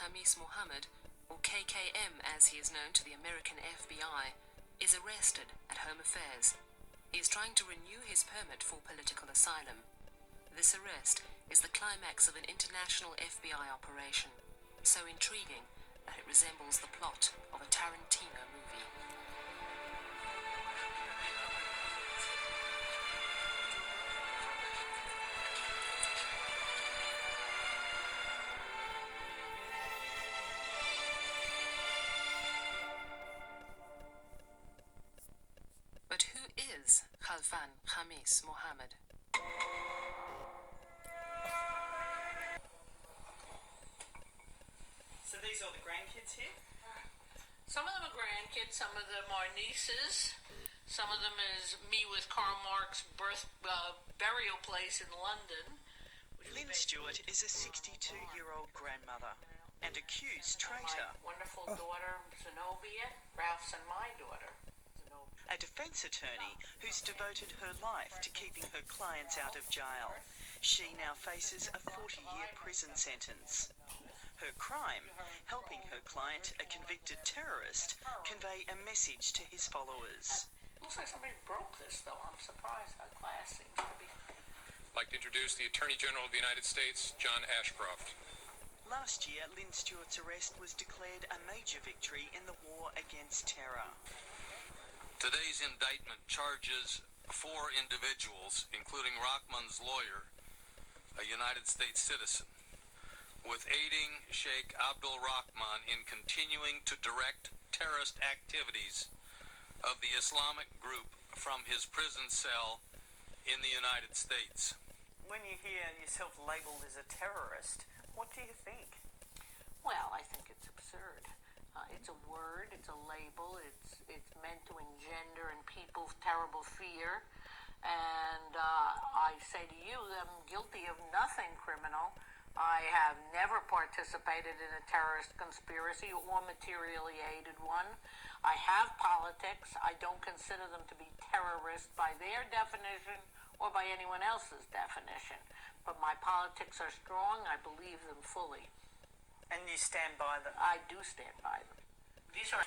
Khamis Mohammed, or KKM as he is known to the American FBI, is arrested at Home Affairs. He is trying to renew his permit for political asylum. This arrest is the climax of an international FBI operation, so intriguing that it resembles the plot of a Tarantino movie. But who is Khamis Mohammed? So these are the grandkids here? Some of them are grandkids, some of them are nieces, some of them is me with Karl Marx's burial place in London. Lynn Stewart is a 62-year-old grandmother and accused traitor. My wonderful daughter, Zenobia, Ralph's and my daughter. A defence attorney who's devoted her life to keeping her clients out of jail. She now faces a 40-year prison sentence. Her crime, helping her client, a convicted terrorist, convey a message to his followers. Looks like somebody broke this, though. I'm surprised how glass seems to be. I'd like to introduce the Attorney General of the United States, John Ashcroft. Last year, Lynn Stewart's arrest was declared a major victory in the war against terror. Today's indictment charges 4 individuals, including Rahman's lawyer, a United States citizen, with aiding Sheikh Abdel-Rahma in continuing to direct terrorist activities of the Islamic group from his prison cell in the United States. When you hear yourself labelled as a terrorist, what do you think? Well, I think it's absurd. It's a word, it's a label, it's meant to engender in people terrible fear. And I say to you, I'm guilty of nothing criminal. I have never participated in a terrorist conspiracy or materially aided one. I have politics. I don't consider them to be terrorists by their definition or by anyone else's definition. But my politics are strong. I believe them fully. And you stand by them? I do stand by them. These are...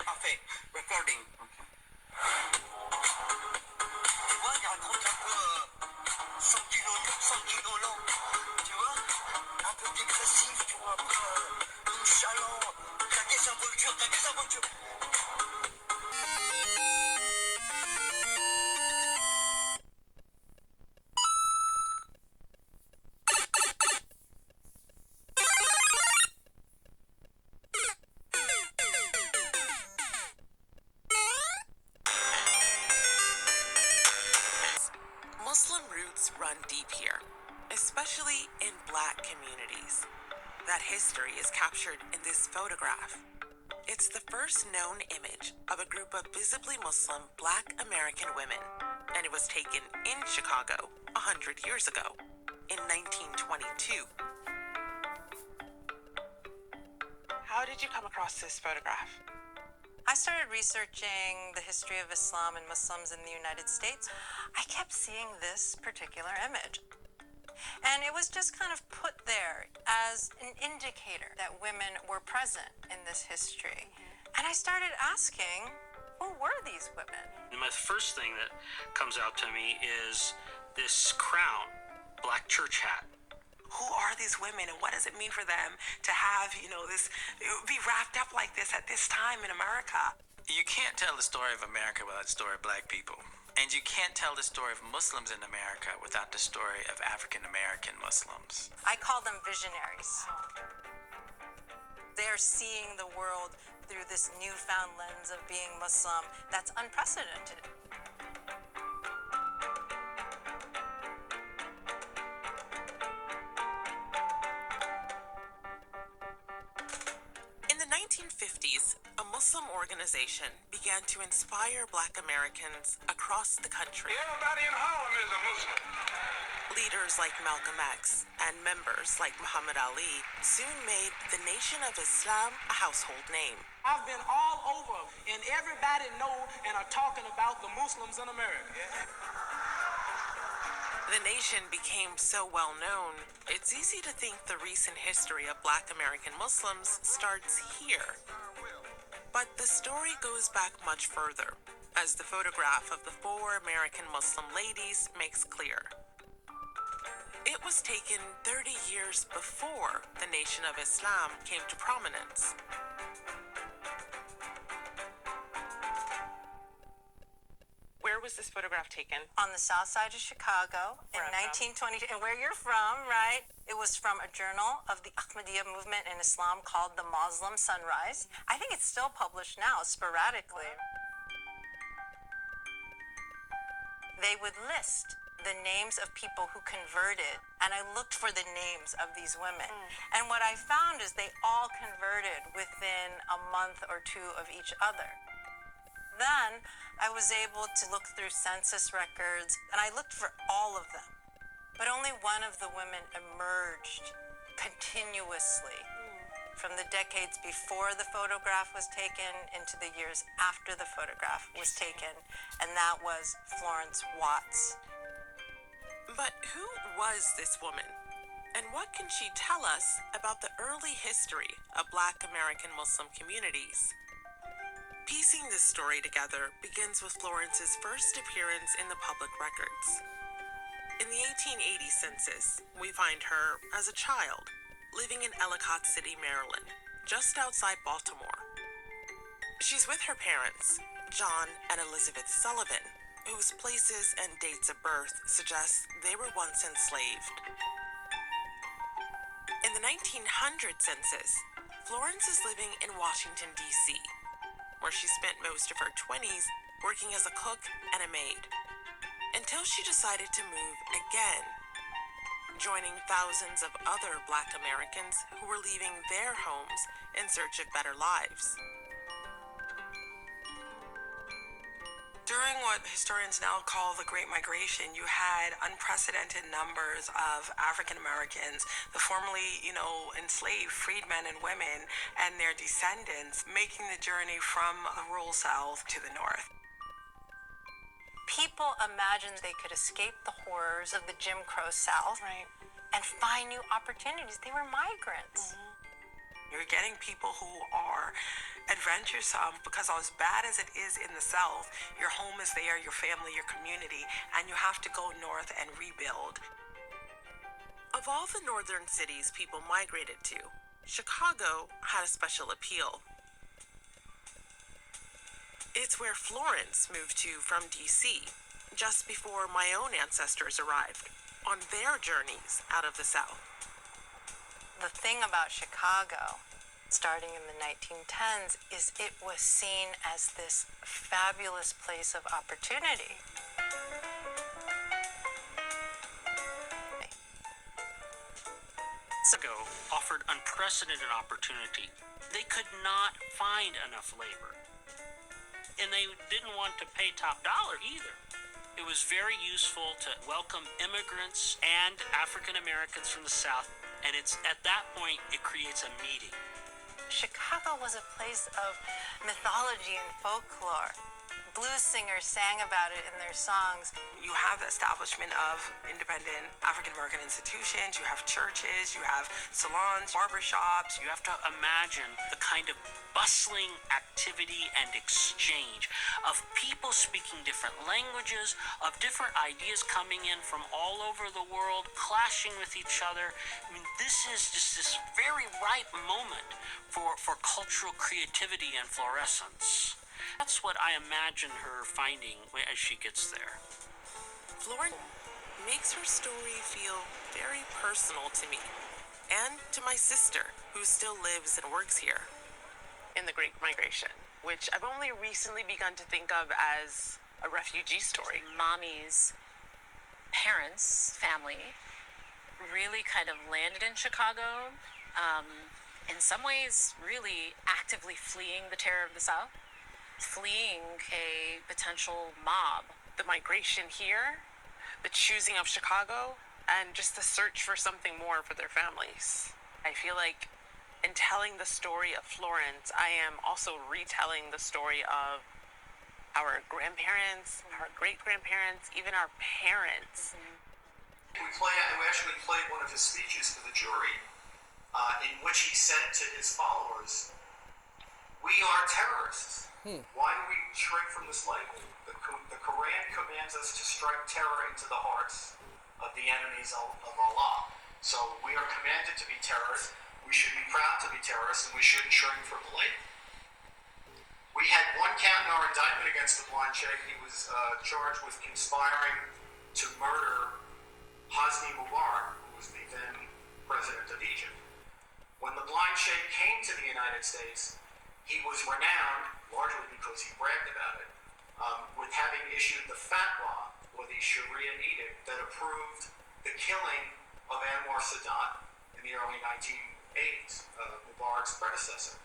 Parfait. Recording. Tu vois, il y a un truc un peu sanguinolent, tu vois, un peu dégressif, tu vois, un peu nonchalant, ta désinvolture. Muslim roots run deep here, especially in Black communities. That history is captured in this photograph. It's the first known image of a group of visibly Muslim Black American women, and it was taken in Chicago 100 years ago, in 1922. How did you come across this photograph? I started researching the history of Islam and Muslims in the United States. I kept seeing this particular image. And it was just kind of put there as an indicator that women were present in this history. And I started asking, who were these women? My first thing that comes out to me is this crown, black church hat. Who are these women and what does it mean for them to have, be wrapped up like this at this time in America? You can't tell the story of America without the story of Black people. And you can't tell the story of Muslims in America without the story of African American Muslims. I call them visionaries. They're seeing the world through this newfound lens of being Muslim that's unprecedented. In the 1950s, a Muslim organization began to inspire Black Americans across the country. Everybody in Harlem is a Muslim. Leaders like Malcolm X and members like Muhammad Ali soon made the Nation of Islam a household name. I've been all over, and everybody know and are talking about the Muslims in America. The nation became so well known, it's easy to think the recent history of Black American Muslims starts here. But the story goes back much further, as the photograph of the 4 American Muslim ladies makes clear. It was taken 30 years before the Nation of Islam came to prominence. Where was this photograph taken? On the south side of Chicago in 1922. And where you're from, right? It was from a journal of the Ahmadiyya movement in Islam called The Muslim Sunrise. I think it's still published now, sporadically. They would list the names of people who converted, and I looked for the names of these women. And what I found is they all converted within a month or two of each other. Then I was able to look through census records, and I looked for all of them. But only one of the women emerged continuously from the decades before the photograph was taken into the years after the photograph was taken, and that was Florence Watts. But who was this woman? And what can she tell us about the early history of Black American Muslim communities? Piecing this story together begins with Florence's first appearance in the public records. In the 1880 census, we find her as a child, living in Ellicott City, Maryland, just outside Baltimore. She's with her parents, John and Elizabeth Sullivan, whose places and dates of birth suggest they were once enslaved. In the 1900 census, Florence is living in Washington, D.C., where she spent most of her 20s working as a cook and a maid, until she decided to move again, joining thousands of other Black Americans who were leaving their homes in search of better lives. During what historians now call the Great Migration, you had unprecedented numbers of African Americans, the formerly, enslaved freedmen and women, and their descendants making the journey from the rural South to the North. People imagined they could escape the horrors of the Jim Crow South, Right. and find new opportunities. They were migrants. You're getting people who are adventuresome, because as bad as it is in the South, your home is there, your family, your community, and you have to go north and rebuild. Of all the northern cities people migrated to, Chicago had a special appeal. It's where Florence moved to from D.C., just before my own ancestors arrived, on their journeys out of the South. The thing about Chicago, starting in the 1910s, is it was seen as this fabulous place of opportunity. Chicago offered unprecedented opportunity. They could not find enough labor, and they didn't want to pay top dollar either. It was very useful to welcome immigrants and African Americans from the South, and it's at that point it creates a meeting. Chicago was a place of mythology and folklore. Blues singers sang about it in their songs. You have the establishment of independent African American institutions, you have churches, you have salons, barbershops. You have to imagine the kind of bustling activity and exchange of people speaking different languages, of different ideas coming in from all over the world, clashing with each other. I mean, this is just this very ripe moment for cultural creativity and fluorescence. That's what I imagine her finding as she gets there. Florence makes her story feel very personal to me, and to my sister, who still lives and works here. In the Great Migration, which I've only recently begun to think of as a refugee story. Mommy's parents' family really kind of landed in Chicago, in some ways really actively fleeing the terror of the South, fleeing a potential mob. The migration here, the choosing of Chicago, and just the search for something more for their families. I feel like in telling the story of Florence, I am also retelling the story of our grandparents, our great-grandparents, even our parents. We actually played one of his speeches to the jury in which he said to his followers, "We are terrorists. Why do we shrink from this label? The Quran commands us to strike terror into the hearts of the enemies of Allah. So we are commanded to be terrorists. We should be proud to be terrorists, and we shouldn't shrink from the label." We had one count in our indictment against the blind sheikh. He was charged with conspiring to murder Hosni Mubarak, who was the then president of Egypt. When the blind sheikh came to the United States, he was renowned, largely because he bragged about it, with having issued the fatwa, or the Sharia edict, that approved the killing of Anwar Sadat in the early 1980s, Mubarak's predecessor.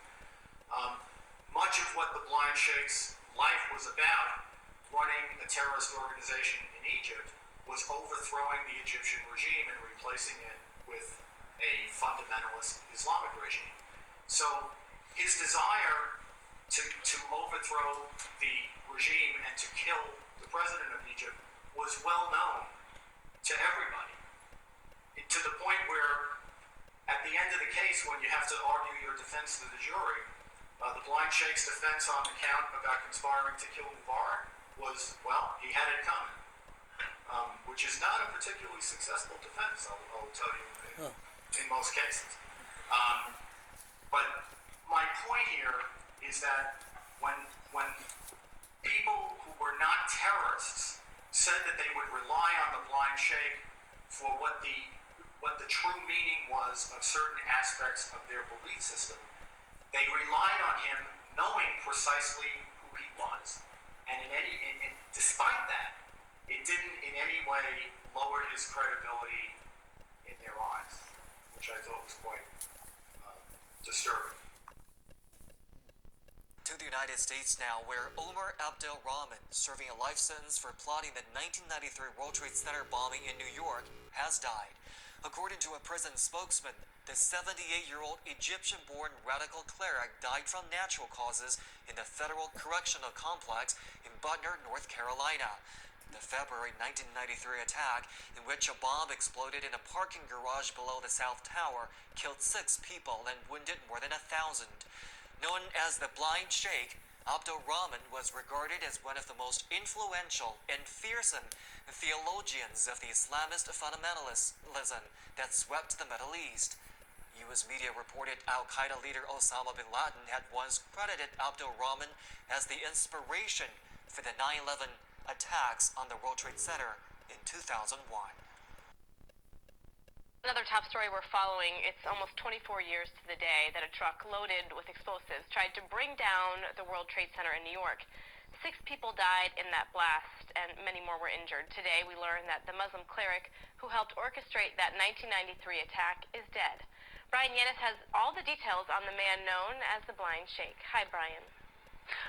Much of what the blind sheikh's life was about, running a terrorist organization in Egypt, was overthrowing the Egyptian regime and replacing it with a fundamentalist Islamic regime. So his desire to overthrow the regime and to kill the president of Egypt was well known to everybody, to the point where at the end of the case, when you have to argue your defense to the jury, the blind sheikh's defense on the count about conspiring to kill Mubarak was, well, he had it coming, which is not a particularly successful defense, I'll tell you, in most cases. But my point here is that when people who were not terrorists said that they would rely on the blind sheikh for what the true meaning was of certain aspects of their belief system, they relied on him knowing precisely who he was. And despite that, it didn't in any way lower his credibility in their eyes, which I thought was quite disturbing. To the United States now, where Omar Abdel-Rahma, serving a life sentence for plotting the 1993 World Trade Center bombing in New York, has died. According to a prison spokesman, the 78-year-old Egyptian-born radical cleric died from natural causes in the Federal Correctional Complex in Butner, North Carolina. The February 1993 attack, in which a bomb exploded in a parking garage below the South Tower, killed 6 people and wounded more than 1,000. Known as the Blind Sheikh, Abdel-Rahma was regarded as one of the most influential and fearsome theologians of the Islamist fundamentalism that swept the Middle East. U.S. media reported al-Qaeda leader Osama bin Laden had once credited Abdel-Rahma as the inspiration for the 9/11 attacks on the World Trade Center in 2001. Another top story we're following, it's almost 24 years to the day that a truck loaded with explosives tried to bring down the World Trade Center in New York. 6 people died in that blast, and many more were injured. Today, we learned that the Muslim cleric who helped orchestrate that 1993 attack is dead. Brian Yanis has all the details on the man known as the Blind Sheikh. Hi, Brian.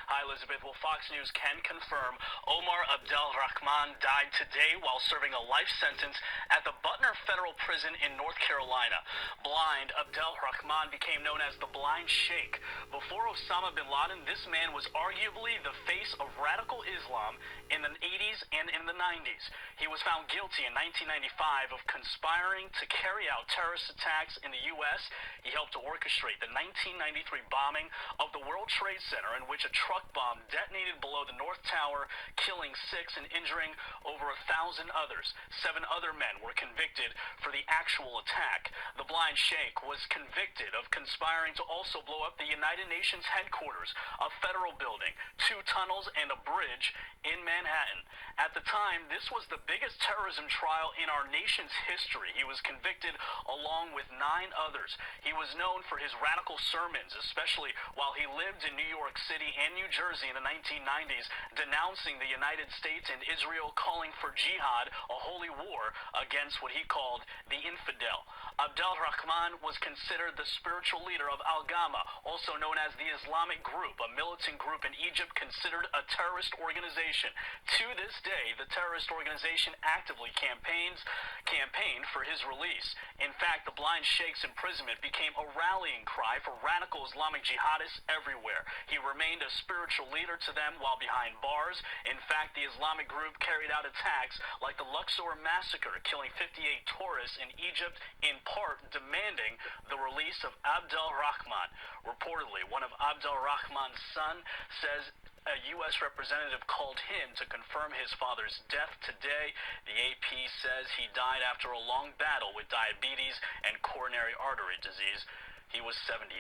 Hi, Elizabeth. Well, Fox News can confirm Omar Abdel-Rahma died today while serving a life sentence at the Butner Federal Prison in North Carolina. Blind, Abdel-Rahma became known as the Blind Sheikh. Before Osama bin Laden, this man was arguably the face of radical Islam in the 80s and in the 90s. He was found guilty in 1995 of conspiring to carry out terrorist attacks in the U.S. He helped to orchestrate the 1993 bombing of the World Trade Center, in which a truck bomb detonated below the North Tower, killing 6 and injuring over 1,000 others. 7 other men were convicted for the actual attack. The Blind Sheikh was convicted of conspiring to also blow up the United Nations headquarters, a federal building, 2 tunnels, and a bridge in Manhattan. At the time, this was the biggest terrorism trial in our nation's history. He was convicted along with 9 others. He was known for his radical sermons, especially while he lived in New York City and New Jersey in the 1990s, denouncing the United States and Israel, calling for jihad, a holy war against what he called the infidel. Abdel-Rahman was considered the spiritual leader of Al-Gama, also known as the Islamic Group, a militant group in Egypt considered a terrorist organization. To this day, the terrorist organization actively campaigned for his release. In fact, the blind Sheikh's imprisonment became a rallying cry for radical Islamic jihadists everywhere. He remained a spiritual leader to them while behind bars. In fact, the Islamic group carried out attacks like the Luxor massacre, killing 58 tourists in Egypt, in part demanding the release of Abdel-Rahman. Reportedly, one of Abdel-Rahman's son says a U.S. representative called him to confirm his father's death today. The AP says he died after a long battle with diabetes and coronary artery disease. He was 78.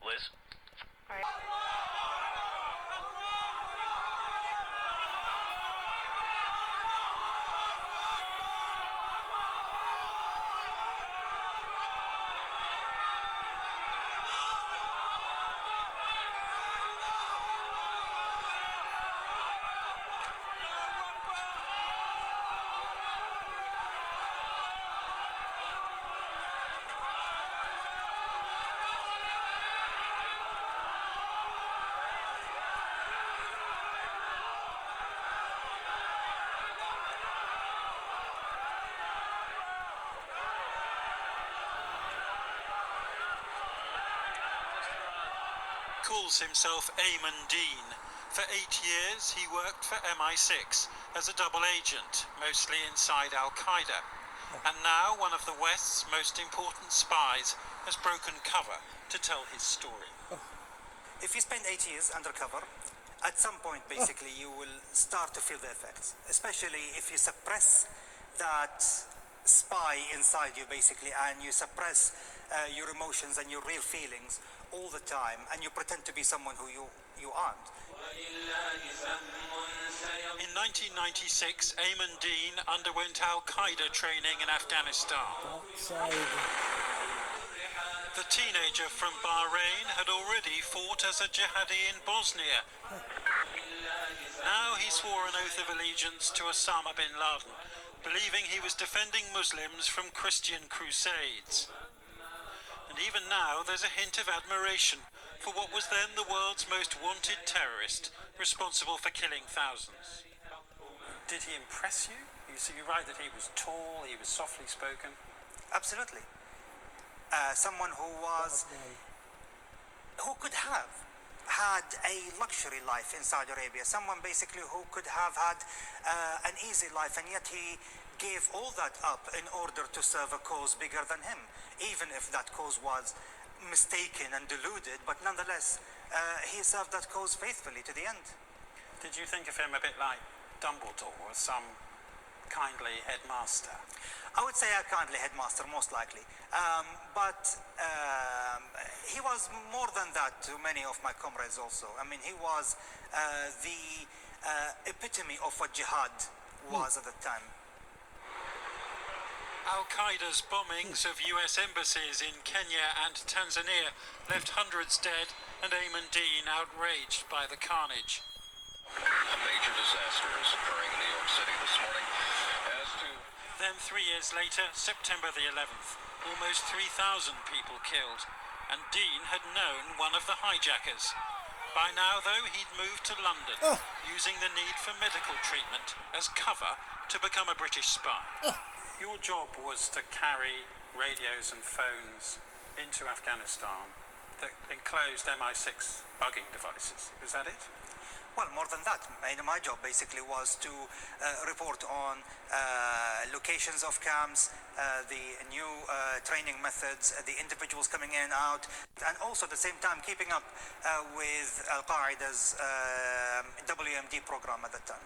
Liz? All right. Calls himself Ayman Dean. For 8 years he worked for MI6 as a double agent, mostly inside Al-Qaeda. And now one of the West's most important spies has broken cover to tell his story. If you spend 8 years undercover, at some point basically you will start to feel the effects, especially if you suppress that spy inside you basically, and you suppress your emotions and your real feelings all the time, and you pretend to be someone who you aren't. In 1996, Ayman Dean underwent Al-Qaeda training in Afghanistan. The teenager from Bahrain had already fought as a jihadi in Bosnia. Now he swore an oath of allegiance to Osama bin Laden, believing he was defending Muslims from Christian crusades. And even now there's a hint of admiration for what was then the world's most wanted terrorist, responsible for killing thousands. Did he impress you? You write that he was tall, he was softly spoken. Absolutely. Someone who could have had a luxury life in Saudi Arabia, someone basically who could have had an easy life, and yet he gave all that up in order to serve a cause bigger than him, even if that cause was mistaken and deluded, but nonetheless he served that cause faithfully to the end. Did you think of him a bit like Dumbledore or some kindly headmaster? I would say a kindly headmaster, most likely. But he was more than that to many of my comrades also. I mean, he was the epitome of what jihad was at the time. Al-Qaeda's bombings of US embassies in Kenya and Tanzania left hundreds dead, and Ayman Dean outraged by the carnage. A major disaster is occurring in New York City this morning. Then 3 years later, September the 11th, almost 3,000 people killed, and Dean had known one of the hijackers. By now, though, he'd moved to London, using the need for medical treatment as cover to become a British spy. Your job was to carry radios and phones into Afghanistan that enclosed MI6 bugging devices. Is that it? Well, more than that. My job basically was to report on locations of camps, the new training methods, the individuals coming in and out, and also at the same time keeping up with Al-Qaeda's WMD program at the time.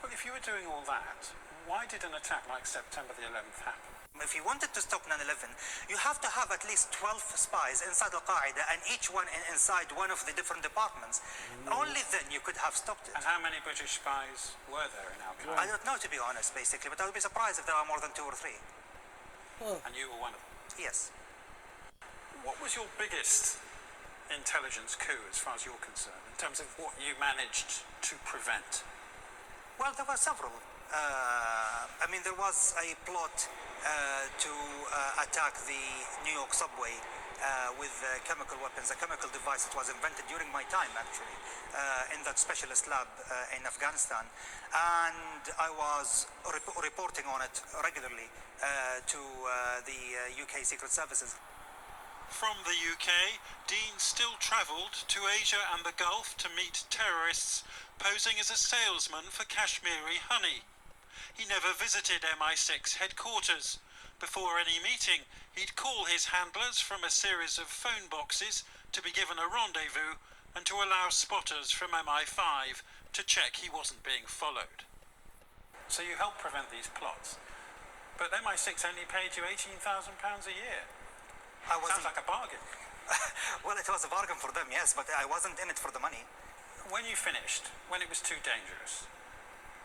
Well, if you were doing all that, why did an attack like September the 11th happen? If you wanted to stop 9/11, you have to have at least 12 spies inside Al-Qaeda, and each one inside one of the different departments. Only then you could have stopped it. And how many British spies were there in Al-Qaeda? I don't know, to be honest, basically, but I would be surprised if there are more than 2 or 3. And you were one of them? Yes. What was your biggest intelligence coup as far as you're concerned, in terms of what you managed to prevent? Well, there were several. There was a plot to attack the New York subway with chemical weapons, a chemical device that was invented during my time, actually, in that specialist lab in Afghanistan. And I was reporting on it regularly to the UK Secret Services. From the UK, Dean still travelled to Asia and the Gulf to meet terrorists posing as a salesman for Kashmiri honey. He never visited MI6 headquarters. Before any meeting, he'd call his handlers from a series of phone boxes to be given a rendezvous and to allow spotters from MI5 to check he wasn't being followed. So you helped prevent these plots, but MI6 only paid you £18,000 a year. Sounds like a bargain. Well, it was a bargain for them, yes, but I wasn't in it for the money. When you finished, when it was too dangerous,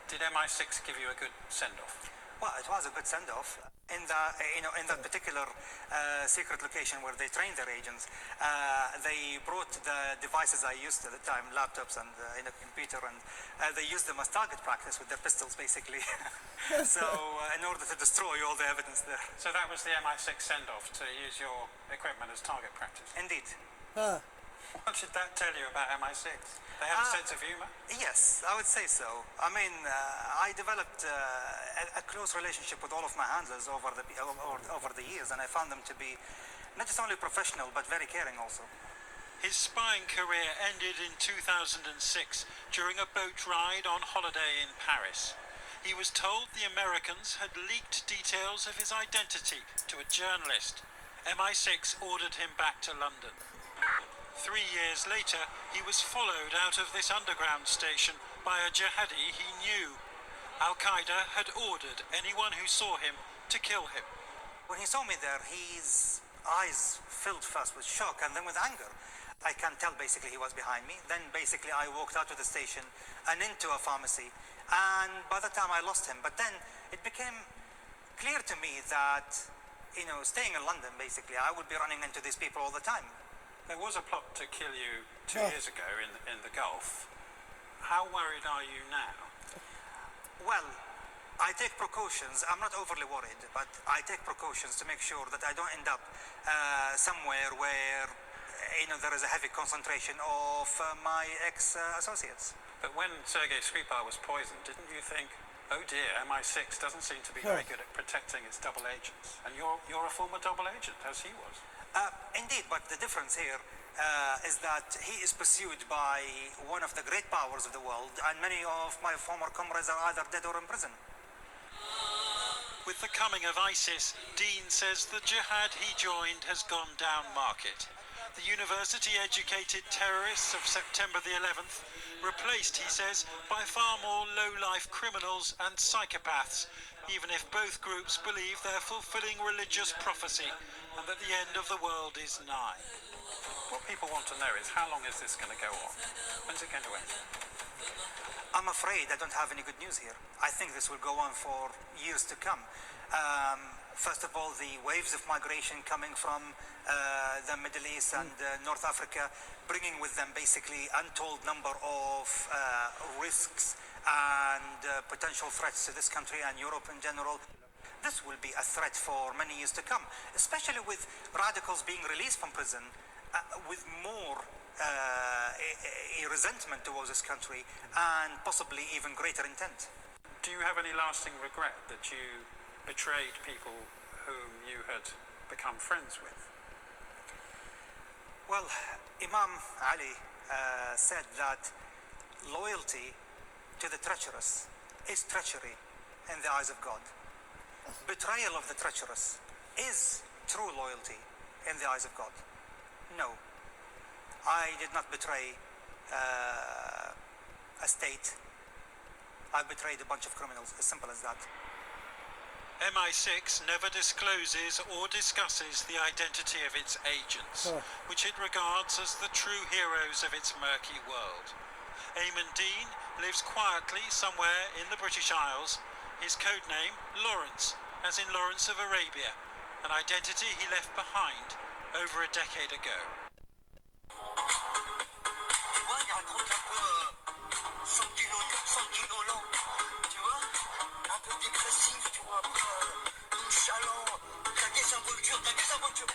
did MI6 give you a good send-off? Well, it was a good send-off. In that particular secret location where they trained their agents, they brought the devices I used at the time, laptops and a computer, and they used them as target practice with their pistols, basically. So, in order to destroy all the evidence there. So that was the MI6 send-off, to use your equipment as target practice? Indeed. What did that tell you about MI6? They have a sense of humour? Yes, I would say so. I developed a close relationship with all of my handlers over the years, and I found them to be not just only professional, but very caring also. His spying career ended in 2006 during a boat ride on holiday in Paris. He was told the Americans had leaked details of his identity to a journalist. MI6 ordered him back to London. 3 years later, he was followed out of this underground station by a jihadi he knew. Al-Qaeda had ordered anyone who saw him to kill him. When he saw me there, his eyes filled first with shock and then with anger. I can tell basically he was behind me. Then basically I walked out of the station and into a pharmacy. And by the time I lost him, but then it became clear to me that, staying in London, basically, I would be running into these people all the time. There was a plot to kill you 2 years ago in the Gulf. How worried are you now? Well, I take precautions. I'm not overly worried, but I take precautions to make sure that I don't end up somewhere where, there is a heavy concentration of my ex-associates. But when Sergei Skripal was poisoned, didn't you think, oh dear, MI6 doesn't seem to be very good at protecting its double agents? And you're a former double agent, as he was. Indeed, but the difference here is that he is pursued by one of the great powers of the world, and many of my former comrades are either dead or in prison. With the coming of ISIS, Dean says the jihad he joined has gone down market. The university-educated terrorists of September the 11th replaced, he says, by far more low-life criminals and psychopaths, even if both groups believe they're fulfilling religious prophecy and that the end of the world is nigh. What people want to know is, how long is this going to go on? When's it going to end? I'm afraid I don't have any good news here. I think this will go on for years to come. First of all, the waves of migration coming from the Middle East and North Africa, bringing with them basically untold number of risks and potential threats to this country and Europe in general. This will be a threat for many years to come, especially with radicals being released from prison with more a resentment towards this country and possibly even greater intent. Do you have any lasting regret that you betrayed people whom you had become friends with? Well, Imam Ali said that loyalty to the treacherous is treachery in the eyes of God. Betrayal of the treacherous is true loyalty in the eyes of God. No, I did not betray a state. I betrayed a bunch of criminals, as simple as that. MI6 never discloses or discusses the identity of its agents, which it regards as the true heroes of its murky world. Eamon Dean lives quietly somewhere in the British Isles, his codename Lawrence, as in Lawrence of Arabia, an identity he left behind over a decade ago. Yo también soy mucho.